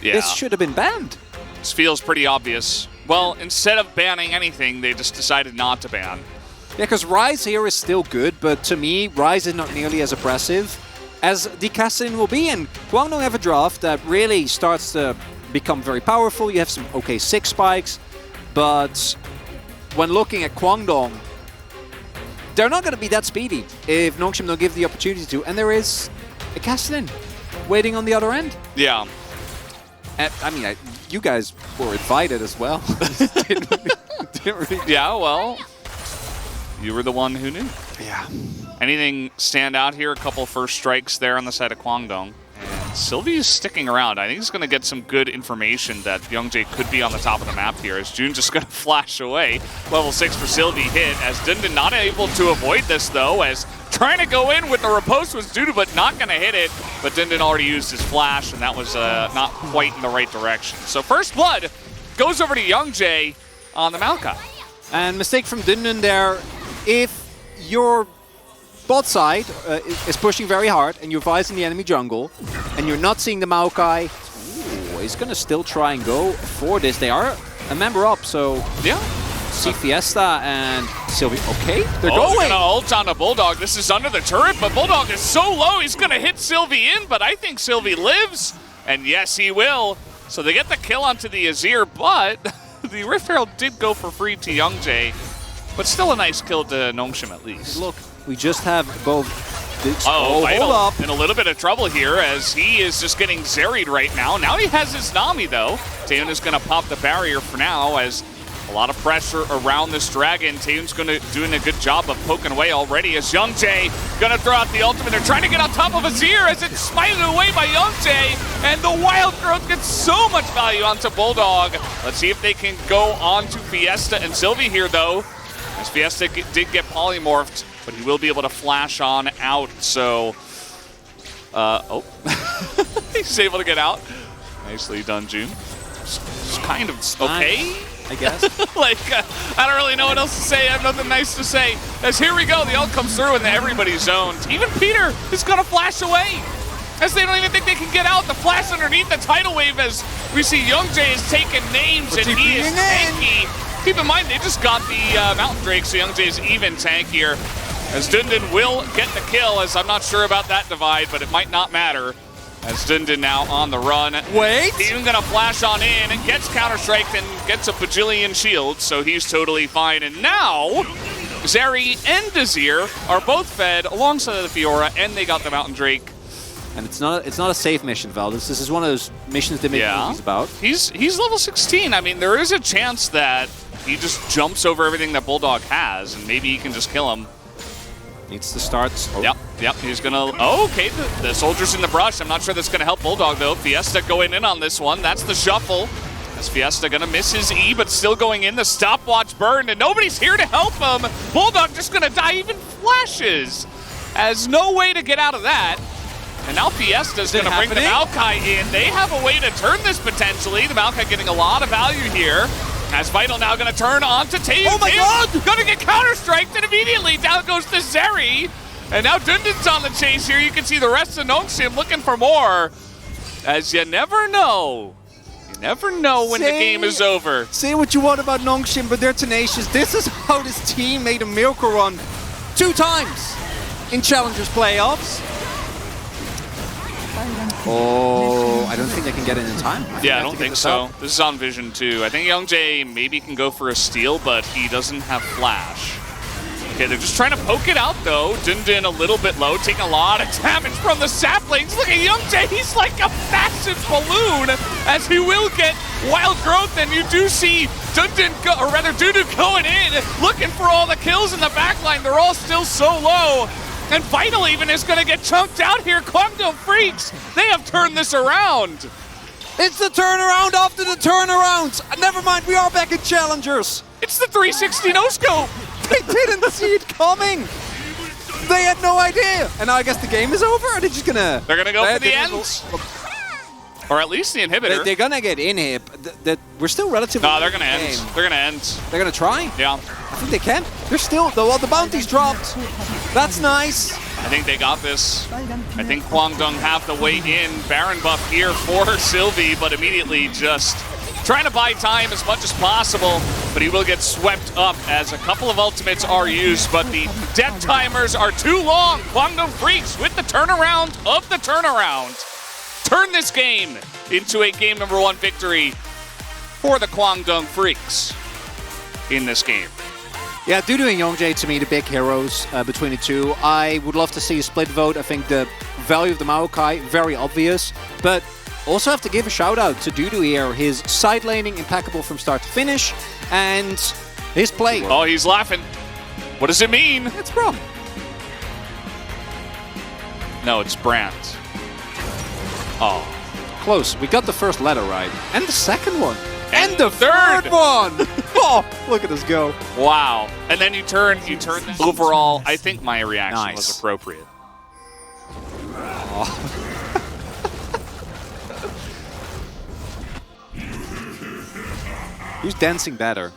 this should have been banned. This feels pretty obvious. Well, instead of banning anything, they just decided not to ban. Yeah, because Rise here is still good, but to me, Rise is not nearly as oppressive as decisive will be. And Kwangdong have a draft that really starts to become very powerful. You have some okay 6 spikes, but when looking at Kwangdong, they're not going to be that speedy if Nongshim don't give the opportunity to. And there is a Kassadin waiting on the other end. Yeah. And, I mean, you guys were invited as well. didn't really... Yeah, well, you were the one who knew. Yeah. Anything stand out here? A couple first strikes there on the side of Kwangdong. And Sylvie's sticking around. I think he's going to get some good information that Youngjae could be on the top of the map here, as June just going to flash away. Level 6 for Sylvie hit, as Dundun not able to avoid this, though, as trying to go in with the riposte was Dudu, but not going to hit it. But Dundun already used his flash, and that was not quite in the right direction. So first blood goes over to Youngjae on the Maokai. And mistake from Dundun there. If your bot side is pushing very hard and you're vising the enemy jungle and you're not seeing the Maokai, he's going to still try and go for this. They are a member up, so yeah. See Fiesta and Sylvie. Okay, they're going. They're going to ult on the Bulldog. This is under the turret, but Bulldog is so low, he's going to hit Sylvie in, but I think Sylvie lives. And yes, he will. So they get the kill onto the Azir, but the Rift Herald did go for free to Youngjae. But still a nice kill to Nongshim at least. Look, we just have both. Hold up. In a little bit of trouble here as he is just getting zeried right now. Now he has his Nami though. Taeyeon is going to pop the barrier for now as a lot of pressure around this dragon. Taeyeon's doing a good job of poking away already as Youngjae going to throw out the ultimate. They're trying to get on top of Azir as it's smited away by Youngjae. And the Wild Growth gets so much value onto Bulldog. Let's see if they can go on to Fiesta and Sylvie here though. As Fiesta did get polymorphed, but he will be able to flash on out, so... oh. He's able to get out. Nicely done, June. It's kind of okay, I guess. Like, I don't really know what else to say. I have nothing nice to say. As here we go, the ult comes through and everybody's zoned. Even Peter is going to flash away. As they don't even think they can get out. The flash underneath the tidal wave as we see Youngjae is taking names and he is tanky. Keep in mind, they just got the Mountain Drake, so Youngjae is even tankier. As Dundun will get the kill, as I'm not sure about that divide, but it might not matter. As Dundun now on the run. Wait! He's even gonna flash on in and gets counter-striked and gets a bajillion shields, so he's totally fine. And now, Zeri and Azir are both fed alongside of the Fiora, and they got the Mountain Drake. And it's not a safe mission, Valdez. This is one of those missions they make movies about. He's level 16. I mean, there is a chance that he just jumps over everything that Bulldog has, and maybe he can just kill him. Needs to start. Oh. Yep. He's gonna. Oh, okay. The soldier's in the brush. I'm not sure that's gonna help Bulldog though. Fiesta going in on this one. That's the shuffle. As Fiesta gonna miss his E, but still going in. The stopwatch burn, and nobody's here to help him. Bulldog just gonna die. Even flashes. As no way to get out of that. And now Fiesta's going to bring the Maokai in. They have a way to turn this potentially. The Maokai getting a lot of value here. As Vital now going to turn on to Taeyeon. Oh my god! Going to get counter-striked, and immediately down goes to Zeri. And now Dundun's on the chase here. You can see the rest of Nongshim looking for more. As you never know. You never know when the game is over. Say what you want about Nongshim, but they're tenacious. This is how this team made a miracle run 2 times in Challengers playoffs. Oh, I don't think they can get it in time. I don't think so. This is on Vision too. I think Youngjae maybe can go for a steal, but he doesn't have flash. Okay, they're just trying to poke it out though. Dundun a little bit low, taking a lot of damage from the saplings. Look at Youngjae, he's like a massive balloon as he will get Wild Growth, and you do see Dundun, or rather Dudu going in, looking for all the kills in the backline. They're all still so low. And Vital even is going to get chunked out here. Kwangdong freaks, they have turned this around. It's the turnaround after the turnarounds. Never mind, we are back in Challengers. It's the 360 no-scope. They didn't see it coming. They had no idea. And now I guess the game is over? Or are they just going to... They're going to go for the end. Or at least the inhibitor. They're going to get inhib. We're still relatively... No, they're going to end. They're going to end. They're going to try? Yeah. I think they can. They're still... The bounty's dropped. That's nice. I think they got this. I think Kwangdong have the way in. Baron buff here for Sylvie, but immediately just trying to buy time as much as possible, but he will get swept up as a couple of ultimates are used, but the death timers are too long. Kwangdong Freaks with the turnaround of the turnaround. Turn this game into a game number 1 victory for the Kwangdong Freaks in this game. Yeah, Dudu and Youngjae, to me, the big heroes between the two. I would love to see a split vote. I think the value of the Maokai, very obvious. But also have to give a shout out to Dudu here. His side laning, impeccable from start to finish. And his play. Oh, he's laughing. What does it mean? It's Brom. No, it's Brandt. Oh. Close. We got the first letter right. And the second one. And the third one! Oh, look at us go. Wow. And then you turn that. Overall, I think my reaction was appropriate. Oh. Who's dancing better?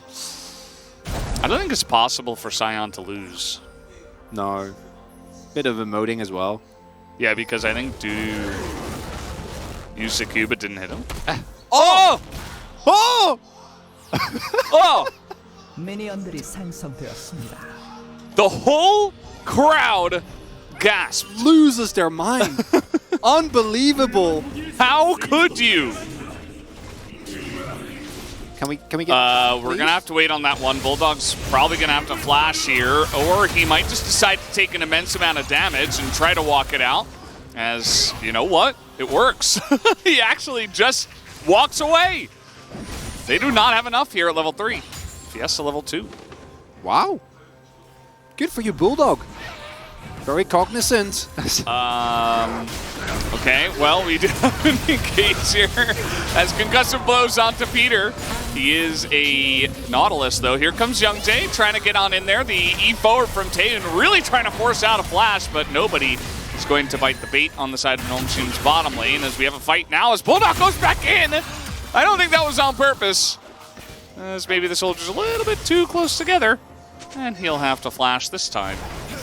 I don't think it's possible for Sion to lose. No. Bit of emoting as well. Yeah, because I think Dudu used the Q but didn't hit him. Oh! Oh! Oh! 미니언들이 생성되었습니다. The whole crowd gasped. Loses their mind. Unbelievable. How could you? Can we get we're gonna have to wait on that one. Bulldog's probably gonna have to flash here, or he might just decide to take an immense amount of damage and try to walk it out. As, you know what? It works. He actually just walks away. They do not have enough here at level 3. Fiesta level 2. Wow. Good for you, Bulldog. Very cognizant. Okay, well, we do have an engage here as concussive blows onto Peter. He is a Nautilus, though. Here comes Youngjae trying to get on in there. The E forward from Taeun really trying to force out a flash, but nobody is going to bite the bait on the side of Nomshim's bottom lane as we have a fight now as Bulldog goes back in. I don't think that was on purpose, as maybe the soldiers a little bit too close together, and he'll have to flash this time.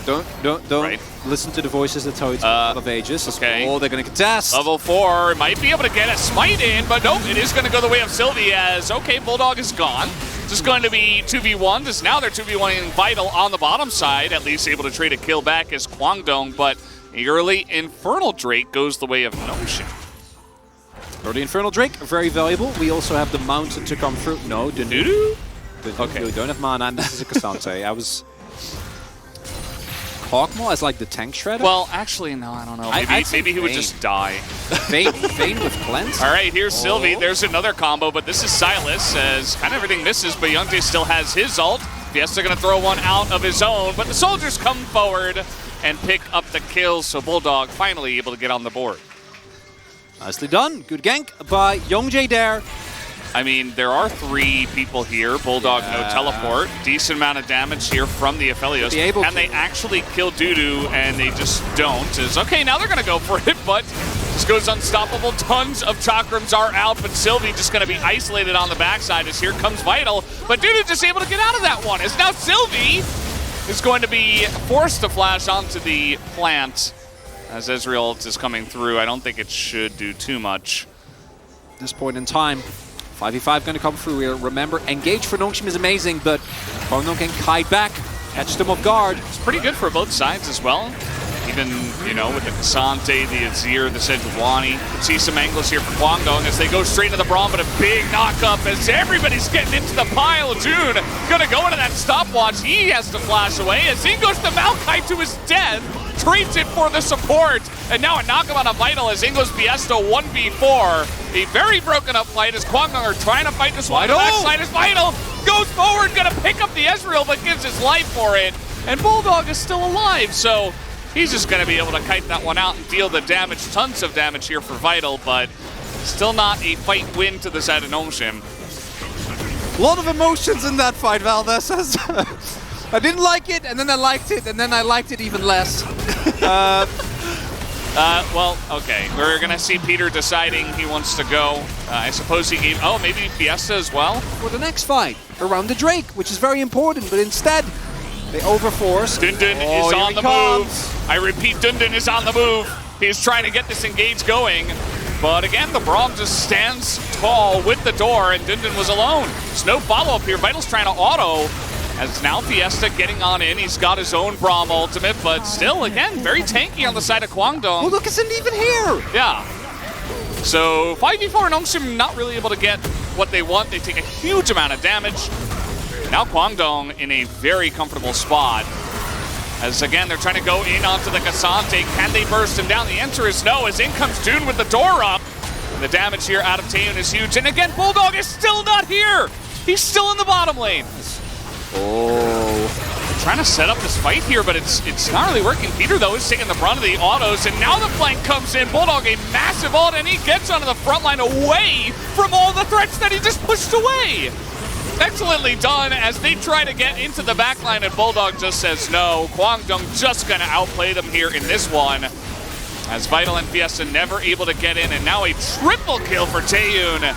Don't Right. listen to the voices that tell you of ages. Okay. Oh, they're going to contest. Level 4 might be able to get a smite in, but nope, it is going to go the way of Sylvie as, okay, Bulldog is gone. Just going to be 2v1, as now they're 2v1ing Vital on the bottom side, at least able to trade a kill back as Kwangdong, but the early Infernal Drake goes the way of Nomshim. Early Infernal Drake, very valuable. We also have the Mountain to come through. No, Dudu? Okay. We don't have mana, and this is a Cassante. I was... Hawkmaw as like the tank shredder? Well, actually, no, I don't know. Maybe he would just die. Vayne with Cleanse? All right, here's Sylvie. There's another combo, but this is Silas, as kind of everything misses, but Youngjae still has his ult. Fiesta going to throw one out of his own, but the soldiers come forward and pick up the kills, so Bulldog finally able to get on the board. Nicely done. Good gank by Youngjae there. I mean, there are 3 people here. Bulldog, no teleport. Decent amount of damage here from the Aphelios. And they actually kill Dudu, and they just don't. It's okay, now they're going to go for it, but just goes unstoppable. Tons of chakrams are out, but Sylvie just going to be isolated on the backside as here comes Vital. But Dudu just able to get out of that one. As now Sylvie is going to be forced to flash onto the plant as Ezreal is coming through. I don't think it should do too much. At this point in time, 5v5 going to come through here. Remember, engage for Nomshim is amazing, but Kwangdong can kite back, catch them off guard. It's pretty good for both sides as well. Even, you know, with the Cassante, the Azir, the Sejuani. You can see some angles here for Kwangdong as they go straight to the Braum, but a big knock-up as everybody's getting into the pile. June gonna go into that stopwatch. He has to flash away as he goes to Maokai to his death. Trades it for the support, and now a knockup on a Vital as Ingo's Fiesta 1v4. A very broken up fight as Kwangdong are trying to fight this one. The backside is Vital, goes forward, gonna pick up the Ezreal, but gives his life for it. And Bulldog is still alive, so he's just gonna be able to kite that one out and deal the damage. Tons of damage here for Vital, but still not a fight win to the side of Nomshim. A lot of emotions in that fight, Valdez. I didn't like it, and then I liked it, and then I liked it even less. Well, okay. We're going to see Peter deciding he wants to go. I suppose he gave... Oh, maybe Fiesta as well? For the next fight, around the Drake, which is very important, but instead, They overforce. Dundun is on the move. I repeat, Dundun is on the move. He's trying to get this engage going. But again, the Braum just stands tall with the door, and Dundun was alone. There's no follow-up here. Vital's trying to auto. As now Fiesta getting on in. He's got his own Braum ultimate, but still, again, very tanky on the side of Kwangdong. Oh, look, isn't even here. Yeah. So 5v4 Nongshim not really able to get what they want. They take a huge amount of damage. Now Kwangdong in a very comfortable spot. As again, they're trying to go in onto the Cassante. Can they burst him down? The answer is no, as in comes Dune with the door up. And the damage here out of Taeyun is huge. And again, Bulldog is still not here. He's still in the bottom lane. Oh. They're trying to set up this fight here, but it's not really working. Peter, though, is taking the brunt of the autos, and now the flank comes in. Bulldog, a massive ult, and he gets onto the front line away from all the threats that he just pushed away. Excellently done as they try to get into the backline, and Bulldog just says no. Kwangdong just going to outplay them here in this one. As Vital and Fiesta never able to get in, and now a triple kill for Taeyun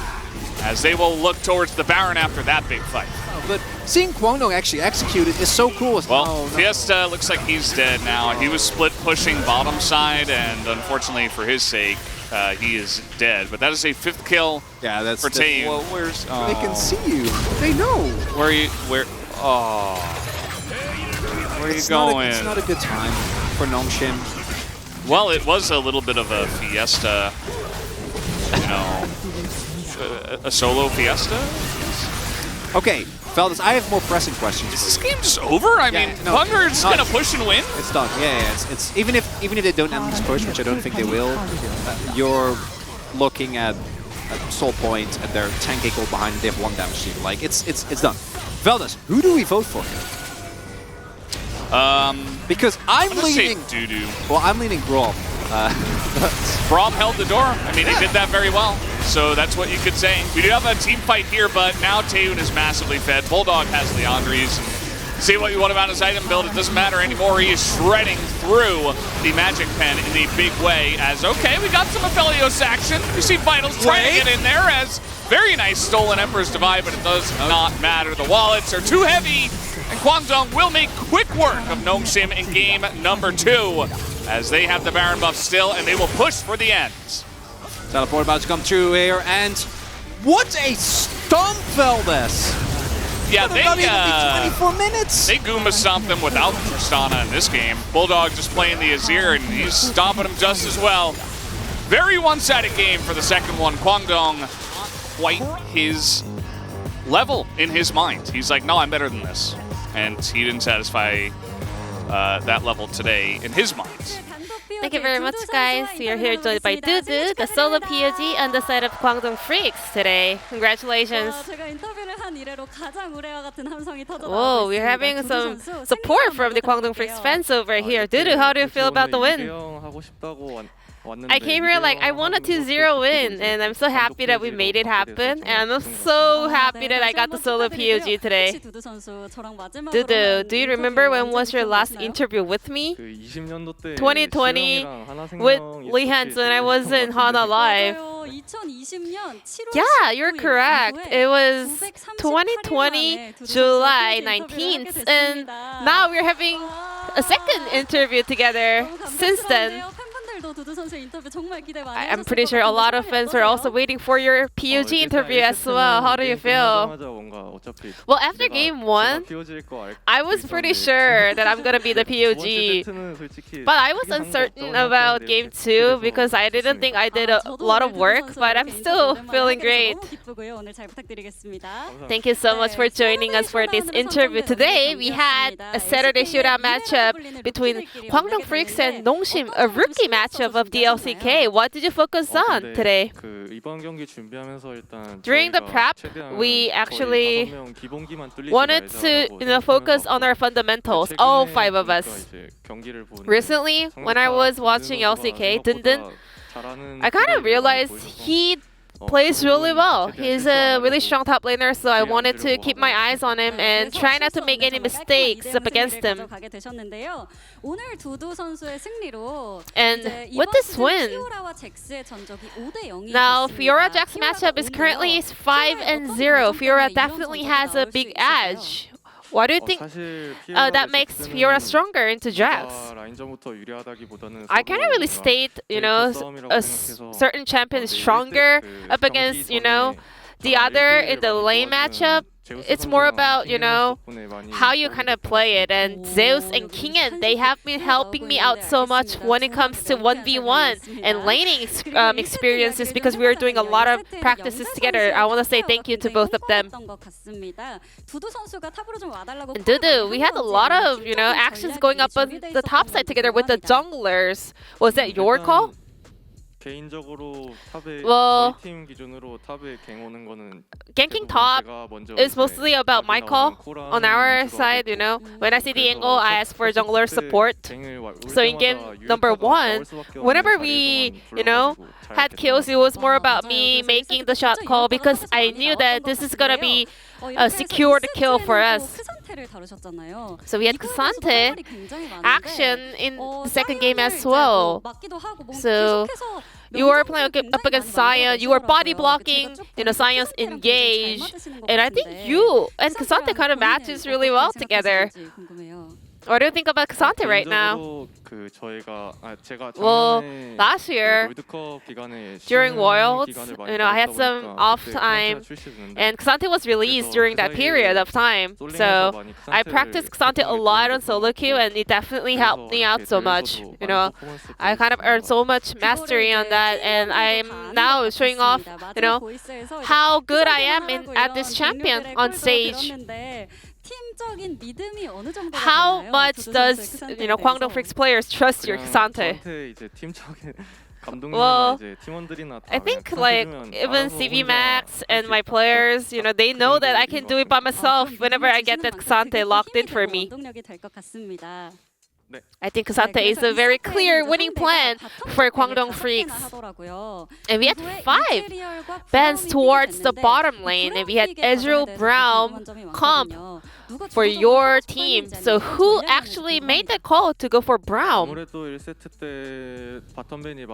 as they will look towards the Baron after that big fight. But seeing Kwangdong actually execute it is so cool. Well, Fiesta looks like he's dead now. He was split pushing bottom side, and unfortunately for his sake, he is dead. But that is a 5th kill for Taeyun. Well, where's they can see you. They know. Where are you? Where? Oh. Where are you going? It's not a good time for Nongshim. Well, it was a little bit of a Fiesta, you know, a solo Fiesta. Okay, fellas, I have more pressing questions. Is this game just over? I mean, Thunder is going to push and win? It's done. Yeah. It's even if they don't end this push, which I don't think they will, you're looking at Soul Point and their 10k gold behind. They have 1 damage shield. Like it's done. Veldas, who do we vote for here? Because I'm leaning Doo-doo. Well, I'm leaning Braum. Braum held the door. I mean, he did that very well. So that's what you could say. We do have a team fight here, but now Taeyun is massively fed. Bulldog has Leandri's. Say what you want about his item build, it doesn't matter anymore. He is shredding through the Magic Pen in a big way. As, okay, we got some Aphelios action. You see Vitals trying to get in there as very nice stolen Emperor's Divide, but it does not matter. The wallets are too heavy, and Kwangdong will make quick work of Nongshim in game number 2 as they have the Baron buff still, and they will push for the end. Teleport about to come through here, and what a stomp, Veldas! Yeah, they 24 minutes. They Goomba stomped them without Tristana in this game. Bulldog just playing the Azir, and he's stomping them just as well. Very one-sided game for the second one. Kwangdong, quite his level in his mind. He's like, no, I'm better than this. And he didn't satisfy that level today in his mind. Thank you very much, guys. We are here joined by Dudu, the solo POG on the side of Kwangdong Freaks today. Congratulations. Whoa, we're having some support from the Kwangdong Freaks fans over here. Dudu, how do you feel about the win? I came here like I want a 2-0 win, and I'm so happy that we made it happen, and I'm so happy that I got the solo POG today. Dudu, do you remember when was your last interview with me? 2020 with Lee Hans when I was in Hana Live. Yeah, you're correct. It was 2020 July 19th, and now we're having a second interview together since then. I'm pretty sure a lot of fans are also waiting for your POG interview as well. How do you feel? Well, after game 1, I was pretty sure that I'm gonna be the POG, but I was uncertain about game 2 because I didn't think I did a lot of work, but I'm still feeling great. Thank you so much for joining us for this interview. Today, we had a Saturday shootout matchup between Kwangdong Freaks and Nongshim, a rookie matchup of the LCK. What did you focus on today? During the prep, we actually wanted to focus on our fundamentals, all 5 of us. Recently, when I was watching LCK, Dundun, I kind of realized he plays really well. He's a really strong top laner, so I wanted to keep my eyes on him and try not to make any mistakes up against him. And with this win, now Fiora Jack's matchup is currently 5-0. Fiora definitely has a big edge. Why do you think that makes Fiora stronger into drafts? I cannot really state, certain champion is stronger up against, the other in the lane matchup. It's more about, how you kind of play it. And Zeus and Kingen, they have been helping me out so much when it comes to 1v1 and laning experiences because we are doing a lot of practices together. I want to say thank you to both of them. And Dudu, we had a lot of, actions going up on the top side together with the junglers. Was that your call? Well, ganking top is mostly about my call on our side, When I see the angle, I ask for jungler support. So in game number 1, whenever we, had kills, it was more about me making the shot call because I knew that this is gonna be a secured kill for us. So we had K'Sante action in the second game as well. So you were playing up against Sion, you were body blocking, Sion's engaged, and I think you and K'Sante kind of matches really well together. What do you think about K'Sante right now? Well, last year during Worlds, I had some off time, and K'Sante was released during that period of time. So I practiced K'Sante a lot on solo queue, and it definitely helped me out so much. I kind of earned so much mastery on that, and I'm now showing off, how good I am at this champion on stage. How much does Kwangdong Freaks players trust your K'Sante? Well, I think even CV Max and my players, they know that I can do it by myself whenever I get that K'Sante locked in for me. I think K'Sante is a very clear winning plan for Kwangdong Freaks. And we had 5 bans towards the bottom lane, and we had Ezreal, Braum, Comp for your team. So who actually made that call to go for Braum?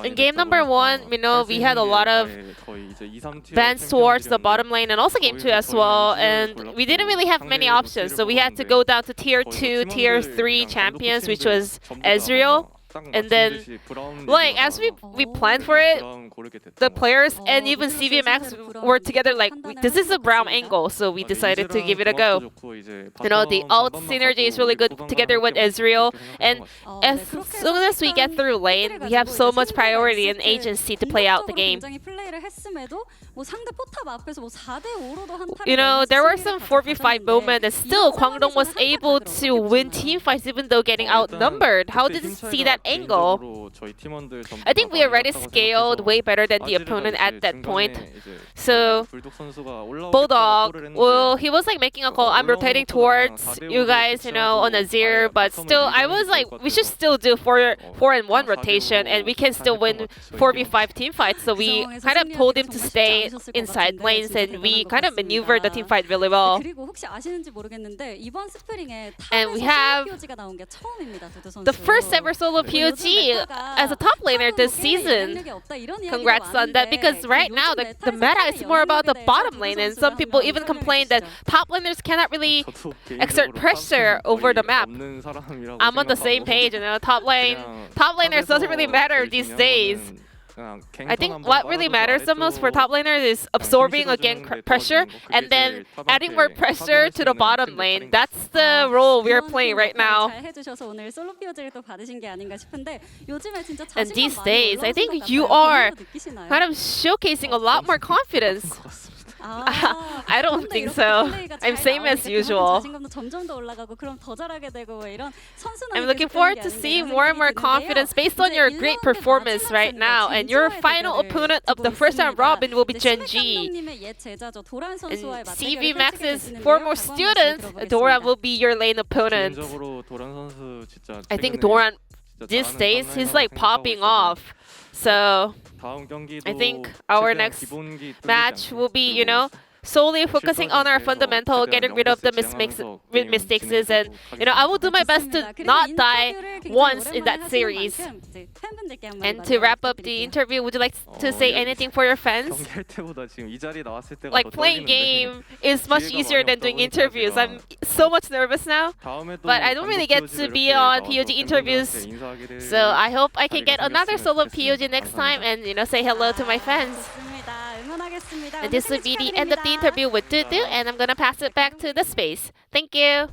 In game number 1, we had a lot of bans towards the bottom lane, and also game 2 as well, and we didn't really have many options, so we had to go down to tier 2, tier 3 champions, which was Ezreal. And then, as we planned for it, the players and even CVMX were together this is a Braum angle, so we decided to give it a go. The ult synergy is really good together with Ezreal, and as soon as we get through lane, we have so much priority and agency to play out the game. There were some 4v5 moments, and still Kwangdong was able to win team fights even though getting outnumbered. How did you see that angle? I think we already scaled way better than the opponent at that point. So Bulldog, well, he was making a call. I'm rotating towards you guys, on Azir, but still, I was we should still do 4-and-1 rotation, and we can still win 4v5 team fights. So we kind of told him to stay inside lanes, and we kind of maneuvered the team fight really well. And we have the first ever solo POG as a top laner this season. Congrats on that, because right now the meta is more about the bottom lane, and some people even complain that top laners cannot really exert pressure over the map. I'm on the same page, top laners doesn't really matter these days. I think what really matters the most for top laners is absorbing again pressure and then adding more pressure to the bottom lane. That's the role we're playing right now. And these days, I think you are kind of showcasing a lot more confidence. I don't think so. I'm same as usual. I'm looking forward to seeing more and more confidence based on your great performance right now. And your final opponent of the first round robin will be Gen.G. And CV Max's former student, Doran, will be your lane opponent. I think Doran, these days, he's popping off. So I think our next match will be, solely focusing on our fundamental, getting rid of the mistakes, and I will do my best to not die once in that series. And to wrap up the interview, would you like to say anything for your fans? Like, playing game is much easier than doing interviews. I'm so much nervous now, but I don't really get to be on POG interviews, so I hope I can get another solo POG next time and say hello to my fans. And this will be the end of the interview with Dudu, and I'm gonna pass it back to the space. Thank you.